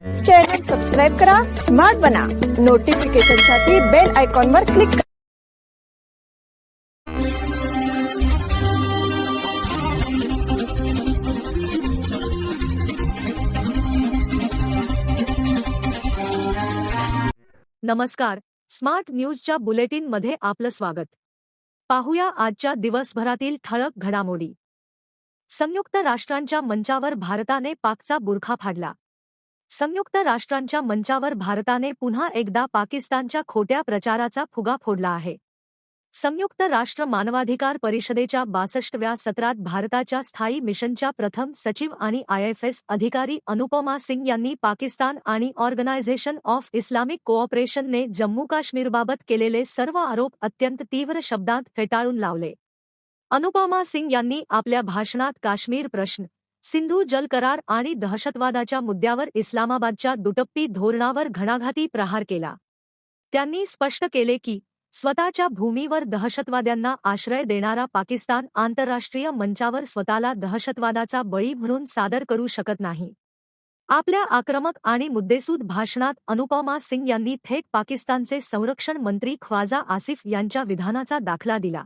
Channel subscribe करा, smart बना, नोटिफिकेशनसाठी bell आयकॉनवर क्लिक करा. नमस्कार, स्मार्ट न्यूजच्या बुलेटिन मध्ये आपलं स्वागत. पाहूया आजच्या दिवसभरातील ठळक घडामोडी. संयुक्त राष्ट्रांच्या मंचावर भारताने पाकचा बुरखा फाडला. संयुक्त राष्ट्रांच्या मंचावर भारताने पुन्हा एकदा पाकिस्तानच्या खोट्या प्रचाराचा फुगा फोडला आहे. संयुक्त राष्ट्र मानवाधिकार परिषदेच्या 62व्या सत्रात भारताच्या स्थायी मिशनच्या प्रथम सचिव आणि IFS अधिकारी अनुपमा सिंग यांनी पाकिस्तान आणि ऑर्गनायझेशन ऑफ इस्लामिक कोऑपरेशनने जम्मू काश्मीरबाबत केलेले सर्व आरोप अत्यंत तीव्र शब्दांत फेटाळून लावले. अनुपमा सिंग यांनी आपल्या भाषणात काश्मीर प्रश्न, सिंधू जल करार आणि दहशतवादाच्या मुद्द्यावर इस्लामाबादच्या दुटप्पी धोरणावर घणाघाती प्रहार केला. त्यांनी स्पष्ट केले की स्वतःच्या भूमीवर दहशतवाद्यांना आश्रय देणारा पाकिस्तान आंतरराष्ट्रीय मंचावर स्वतःला दहशतवादाचा बळी म्हणून सादर करू शकत नाही. आपल्या आक्रमक आणि मुद्देसूद भाषणात अनुपमा सिंग यांनी थेट पाकिस्तानचे संरक्षण मंत्री ख्वाजा आसिफ यांच्या विधानाचा दाखला दिला.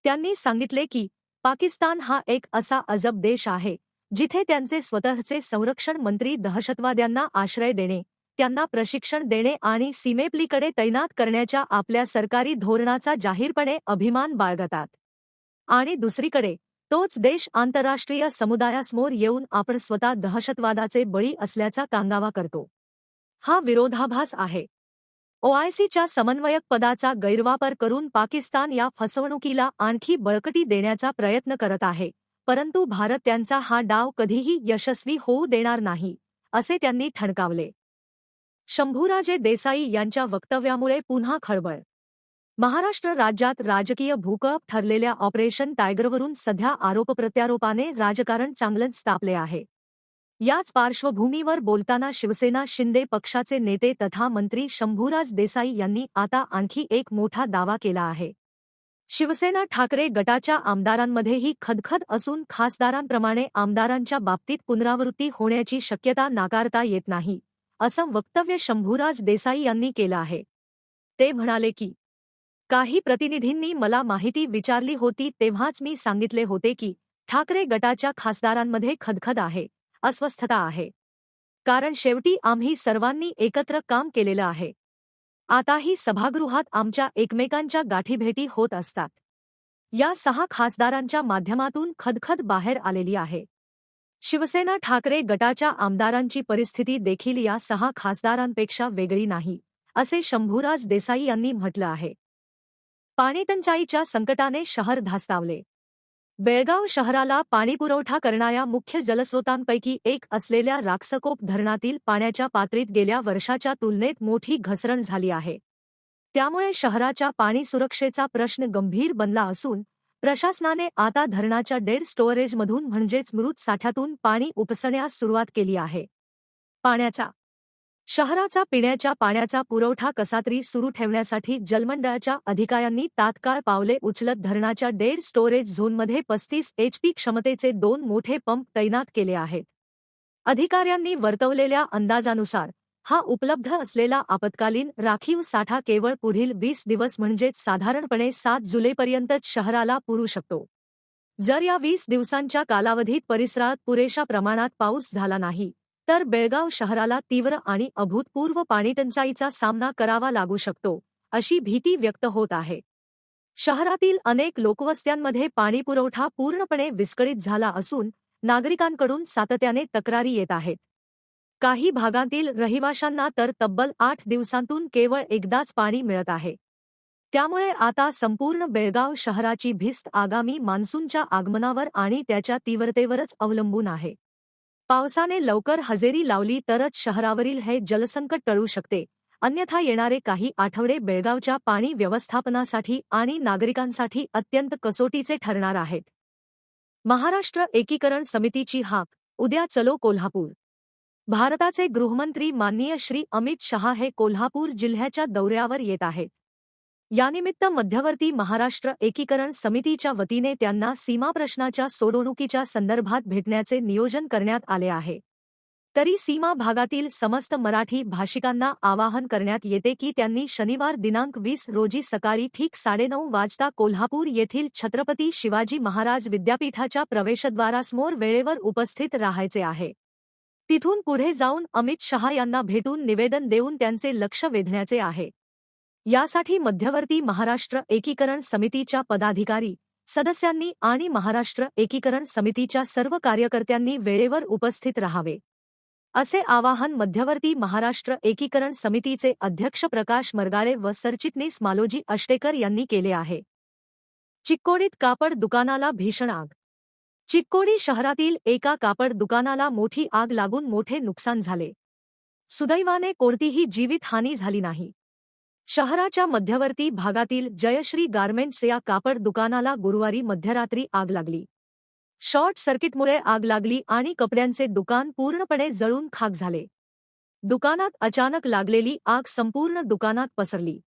त्यांनी सांगितले की पाकिस्तान हा एक असा अजब देश आहे जिथे त्यांचे स्वतःचे संरक्षण मंत्री दहशतवाद्यांना आश्रय देणे, त्यांना प्रशिक्षण देणे आणि सीमेपलीकडे तैनात करण्याच्या आपल्या सरकारी धोरणाचा जाहीरपणे अभिमान बाळगतात. आणि दुसरीकडे तोच देश आंतरराष्ट्रीय समुदायासमोर येऊन आपण स्वतः दहशतवादाचे बळी असल्याचा कांगावा करतो. हा विरोधाभास आहे. OICच्या समन्वयक पदाचा गैरवापर करून पाकिस्तान या फसवणुकीला आणखी बळकटी देण्याचा प्रयत्न करत आहे, परंतु भारत त्यांचा हा डाव कधीही यशस्वी होऊ देणार नाही, असे त्यांनी ठणकावले. शंभूराजे देसाई यांच्या वक्तव्यामुळे पुन्हा खळबळ. महाराष्ट्र राज्यात राजकीय भूकंप ठरलेल्या ऑपरेशन टायगरवरून सध्या आरोपप्रत्यारोपाने राजकारण चांगलंच तापले आहे. याच पार्श्वभूमीवर बोलताना शिवसेना शिंदे पक्षाचे नेते तथा मंत्री शंभूराज देसाई यांनी आता आणखी एक मोठा दावा केला आहे. शिवसेना ठाकरे गटाच्या आमदारांमध्येही खदखद असून खासदारांप्रमाणे आमदारांच्या बाबतीत पुनरावृत्ती होण्याची शक्यता नाकारता येत नाही, असं वक्तव्य शंभूराज देसाई यांनी केलं आहे. ते म्हणाले की काही प्रतिनिधींनी मला माहिती विचारली होती तेव्हाच मी सांगितले होते की ठाकरे गटाच्या खासदारांमध्ये खदखद आहे, अस्वस्थता आहे. कारण शेवटी आम्ही सर्वांनी एकत्र काम केलेलं आहे. आताही सभागृहात आमच्या एकमेकांच्या गाठीभेटी होत असतात. या 6 खासदारांच्या माध्यमातून खदखद बाहेर आलेली आहे. शिवसेना ठाकरे गटाच्या आमदारांची परिस्थिती देखील या 6 खासदारांपेक्षा वेगळी नाही, असे शंभूराज देसाई यांनी म्हटलं आहे. पाणीटंचाईच्या संकटाने शहर धास्तावले. बेळगाव शहराला पाणीपुरवठा करणाऱ्या मुख्य जलस्रोतांपैकी एक असलेल्या राक्षकोप धरणातील पाण्याच्या पातळीत गेल्या वर्षाच्या तुलनेत मोठी घसरण झाली आहे. त्यामुळे शहराच्या पाणी सुरक्षेचा प्रश्न गंभीर बनला असून प्रशासनाने आता धरणाच्या डेड स्टोअरेजमधून म्हणजेच मृत साठ्यातून पाणी उपसण्यास सुरुवात केली आहे. शहराचा पिण्याच्या पाण्याचा पुरवठा कसातरी सुरू ठेवण्यासाठी जलमंडळाच्या अधिकाऱ्यांनी तात्काळ पावले उचलत धरणाच्या डेड स्टोरेज झोनमध्ये 35 HP क्षमतेचे 2 मोठे पंप तैनात केले आहेत. अधिकाऱ्यांनी वर्तवलेल्या अंदाजानुसार हा उपलब्ध असलेला आपत्कालीन राखीव साठा केवळ पुढील 20 दिवस म्हणजेच साधारणपणे 7 जुलैपर्यंतच शहराला पुरू शकतो. जर या 20 दिवसांच्या कालावधीत परिसरात पुरेशा प्रमाणात पाऊस झाला नाही तर बेळगाव शहराला तीव्र आणि अभूतपूर्व पाणीटंचाईचा सामना करावा लागू शकतो, अशी भीती व्यक्त होत आहे. शहरातील अनेक लोकवस्त्यांमध्ये पाणीपुरवठा पूर्णपणे विस्कळीत झाला असून नागरिकांकडून सातत्याने तक्रारी येत आहेत. काही भागातील रहिवाशांना तर तब्बल 8 दिवसांतून केवळ एकदाच पाणी मिळत आहे. त्यामुळे आता संपूर्ण बेळगाव शहराची भिस्त आगामी मान्सूनच्या आगमनावर आणि त्याच्या तीव्रतेवरच अवलंबून आहे. पावसाने लवकर हजेरी लावली तरच शहरावरील हे जलसंकट टळू शकते, अन्यथा येणारे काही आठवडे बेळगावच्या पाणी व्यवस्थापनासाठी आणि नागरिकांसाठी अत्यंत कसोटीचे ठरणार आहेत. महाराष्ट्र एकीकरण समितीची हाक, उद्या चलो कोल्हापूर. भारताचे गृहमंत्री माननीय श्री अमित शहा हे कोल्हापूर जिल्ह्याच्या दौऱ्यावर येत आहेत. यानिमित्त मध्यवर्ती महाराष्ट्र एकीकरण समितीच्या वतीने त्यांना सीमाप्रश्नाच्या सोडवणुकीच्या संदर्भात भेटण्याचे नियोजन करण्यात आले आहे. तरी सीमा भागातील समस्त मराठी भाषिकांना आवाहन करण्यात येते की त्यांनी शनिवार दिनांक 20 रोजी सकाळी ठीक 9:30 वाजता कोल्हापूर येथील छत्रपती शिवाजी महाराज विद्यापीठाच्या प्रवेशद्वारासमोर वेळेवर उपस्थित राहायचे आहे। तिथून पुढे जाऊन अमित शहा यांना भेटून निवेदन देऊन त्यांचे लक्ष वेधण्याचे आहे। यासाठी मध्यवर्ती महाराष्ट्र एकीकरण समितीच्या पदाधिकारी, सदस्यांनी आणि महाराष्ट्र एकीकरण समितीच्या सर्व कार्यकर्त्यांनी वेळेवर उपस्थित राहावे, असे आवाहन मध्यवर्ती महाराष्ट्र एकीकरण समितीचे अध्यक्ष प्रकाश मरगाळे व सरचिटणीस मालोजी अष्टेकर यांनी केले आहे। चिक्कोडीत कापड दुकानाला भीषण आग। चिक्कोडी शहरातील एका कापड दुकानाला मोठी आग लागून मोठे नुकसान झाले। सुदैवाने कोणतीही जीवितहानी झाली नाही। शहराच्या मध्यवर्ती भागातील जयश्री गारमेंट्स या कापड दुकानाला गुरुवारी मध्यरात्री आग लागली। शॉर्ट सर्किटमुळे आग लागली आणि कपड्यांचे दुकान पूर्णपणे जळून खाक झाले। दुकानात अचानक लागलेली आग संपूर्ण दुकानात पसरली।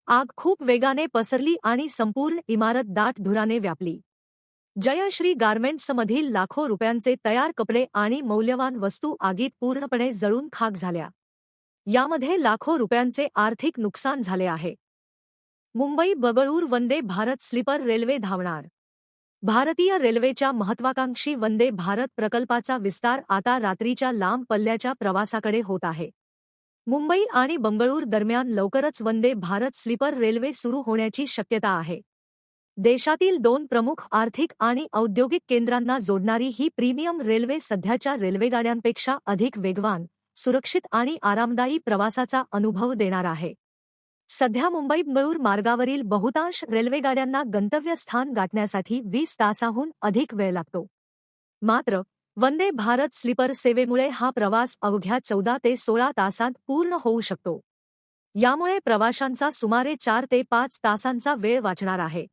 आग खूप वेगाने पसरली आणि संपूर्ण इमारत दाट धुराने व्यापली। जयश्री गारमेंट्समधील लाखो रुपयांचे तयार कपडे आणि मौल्यवान वस्तू आगीत पूर्णपणे जळून खाक झाल्या। यामध्ये लाखो रुपयांचे आर्थिक नुकसान झाले आहे। मुंबई बंगळूर वंदे भारत स्लीपर रेल्वे धावणार। भारतीय रेल्वेच्या महत्त्वाकांक्षी वंदे भारत प्रकल्पाचा विस्तार आता रात्रीच्या लांब पल्ल्याच्या प्रवासाकडे होत आहे। मुंबई आणि बंगळूर दरम्यान लवकरच वंदे भारत स्लीपर रेल्वे सुरू होण्याची शक्यता आहे। देशातील 2 प्रमुख आर्थिक आणि औद्योगिक केंद्रांना जोडणारी ही प्रीमियम रेल्वे सध्याच्या रेल्वेगाड्यांपेक्षा अधिक वेगवान, सुरक्षित आणि आरामदायी प्रवासाचा अनुभव देणार आहे। सध्या मुंबई बंगळूर मार्गावरील बहुतांश रेल्वेगाड्यांना गंतव्यस्थान गाठण्यासाठी 20 तासाहून अधिक वेळ लागतो। मात्र वंदे भारत स्लीपर सेवेमुळे हा प्रवास अवघ्या 14 ते 16 तासांत पूर्ण होऊ शकतो। यामुळे प्रवाशांचा सुमारे 4 ते 5 तासांचा वेळ वाचणार आहे।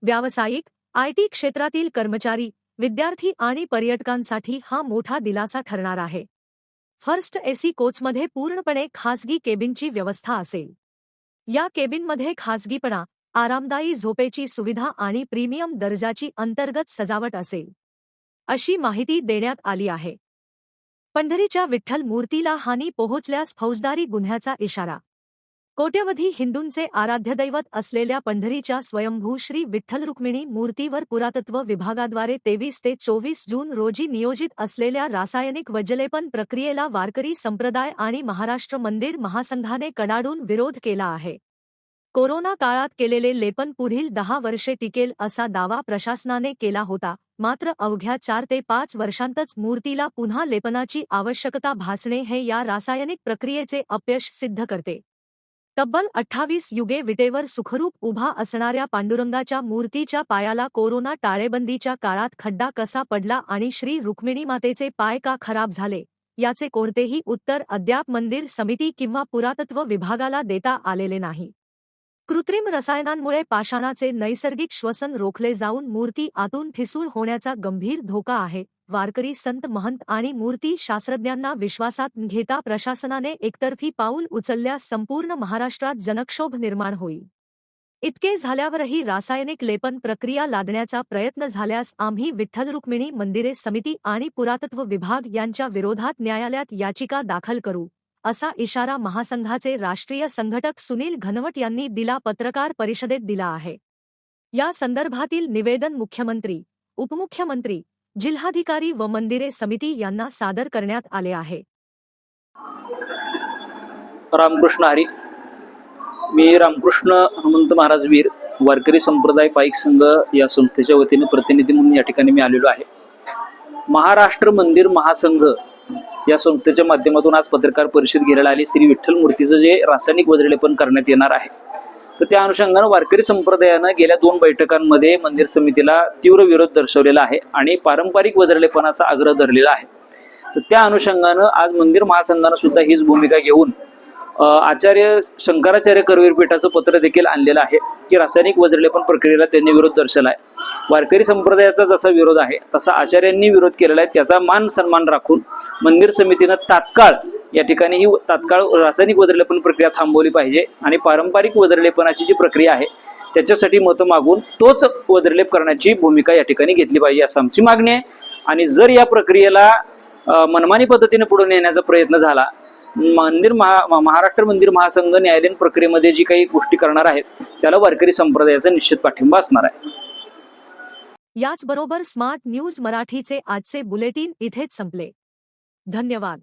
व्यावसायिक, आयटी क्षेत्रातील कर्मचारी, विद्यार्थी आणि पर्यटकांसाठी हा मोठा दिलासा ठरणार आहे। फर्स्ट एसी कोचमध्ये पूर्णपणे खासगी केबिनची व्यवस्था असेल। या केबिनमध्ये खासगीपणा, आरामदायी झोपेची सुविधा आणि प्रीमियम दर्जाची अंतर्गत सजावट असेल, अशी माहिती देण्यात आली आहे। पंढरीच्या विठ्ठल मूर्तीला हानी पोहोचल्यास फौजदारी गुन्ह्याचा इशारा। कोट्यवधी हिंदूंचे आराध्यदैवत असलेल्या पंढरीच्या स्वयंभू श्री विठ्ठल रुक्मिणी मूर्तीवर पुरातत्व विभागाद्वारे 23 ते 24 जून रोजी नियोजित असलेल्या रासायनिक वज्रलेपन प्रक्रियेला वारकरी संप्रदाय आणि महाराष्ट्र मंदिर महासंघाने कडाडून विरोध केला आहे। कोरोना काळात केलेले लेपन पुढील 10 वर्षे टिकेल असा दावा प्रशासनाने केला होता, मात्र अवघ्या 4 ते 5 वर्षांतच मूर्तीला पुन्हा लेपनाची आवश्यकता भासणे हे या रासायनिक प्रक्रियेचे अपयश सिद्ध करते। तब्बल 28 युगे विटेवर सुखरूप उभा असणाऱ्या पांडुरंगाच्या मूर्तीच्या पायाला कोरोना टाळेबंदीच्या काळात खड्डा कसा पडला आणि श्री रुक्मिणी मातेचे पाय का खराब झाले, याचे कोणतेही उत्तर अद्याप मंदिर समिती किंवा पुरातत्व विभागाला देता आलेले नाही। कृत्रिम रसायनांमुळे पाषाणाचे नैसर्गिक श्वसन रोखले जाऊन मूर्ती आतून ठिसूळ होण्याचा गंभीर धोका आहे। वारकरी, संत महंत आणि मूर्ती शास्त्रज्ञांना विश्वासात घेता प्रशासनाने एकतर्फी पाऊल उचलल्यास संपूर्ण महाराष्ट्रात जनक्षोभ निर्माण होईल। इतके झाल्यावरही रासायनिक लेपन प्रक्रिया लादण्याचा प्रयत्न झाल्यास आम्ही विठ्ठल रुक्मिणी मंदिरे समिती आणि पुरातत्व विभाग यांच्या विरोधात न्यायालयात याचिका दाखल करू, असा इशारा महासंघाचे राष्ट्रीय संघटक सुनील घनवट यांनी दिला पत्रकार परिषदेत दिला आहे। या संदर्भातील निवेदन मुख्यमंत्री, उपमुख्यमंत्री, जिल्हाधिकारी व मंदिरे समिती यांना सादर करण्यात आले आहे। रामकृष्ण हरी। मी रामकृष्ण हनुमंत महाराज वीर वारकरी संप्रदाय पाईक संघ या संस्थेच्या वतीने प्रतिनिधी म्हणून या ठिकाणी मी आलेलो आहे। महाराष्ट्र मंदिर महासंघ या संस्थेच्या माध्यमातून आज पत्रकार परिषद घेण्यात आली। श्री विठ्ठल मूर्तीचं जे रासायनिक वज्रलेपन करण्यात येणार आहे, तर त्या अनुषंगाने वारकरी संप्रदायाने गेल्या 2 बैठकांमध्ये मंदिर समितीला तीव्र विरोध दर्शवलेला आहे आणि पारंपरिक वज्रलेपनाचा आग्रह धरलेला आहे। तर त्या अनुषंगाने आज मंदिर महासंघाने सुद्धा हीच भूमिका घेऊन आचार्य शंकराचार्य करवीर पीठाचं पत्र देखील आणलेलं आहे की रासायनिक वज्रलेपन प्रक्रियेला त्यांनी विरोध दर्शवला आहे। वारकरी संप्रदायाचा जसा विरोध आहे तसा आचार्यांनी विरोध केलेला आहे, त्याचा मान सन्मान राखून मंदिर समितीने तात्काळ या ठिकाणी ही तात्काळ रासायनिक वज्रलेपन प्रक्रिया थांबवली पाहिजे आणि पारंपरिक वज्रलेपनाची जी प्रक्रिया आहे त्याच्यासाठी मतं मागून तोच वज्रलेप करण्याची भूमिका या ठिकाणी घेतली पाहिजे, असं आमची मागणी आहे। आणि जर या प्रक्रियेला मनमानी पद्धतीने पुढे नेण्याचा प्रयत्न झाला, महाराष्ट्र मंदिर महासंघ न्यायालयीन प्रक्रियेमध्ये जी काही गोष्टी करणार आहेत त्याला वारकरी संप्रदायाचा निश्चित पाठिंबा असणार आहे. याचबरोबर स्मार्ट न्यूज मराठीचे आजचे बुलेटिन इथेच संपले. धन्यवाद.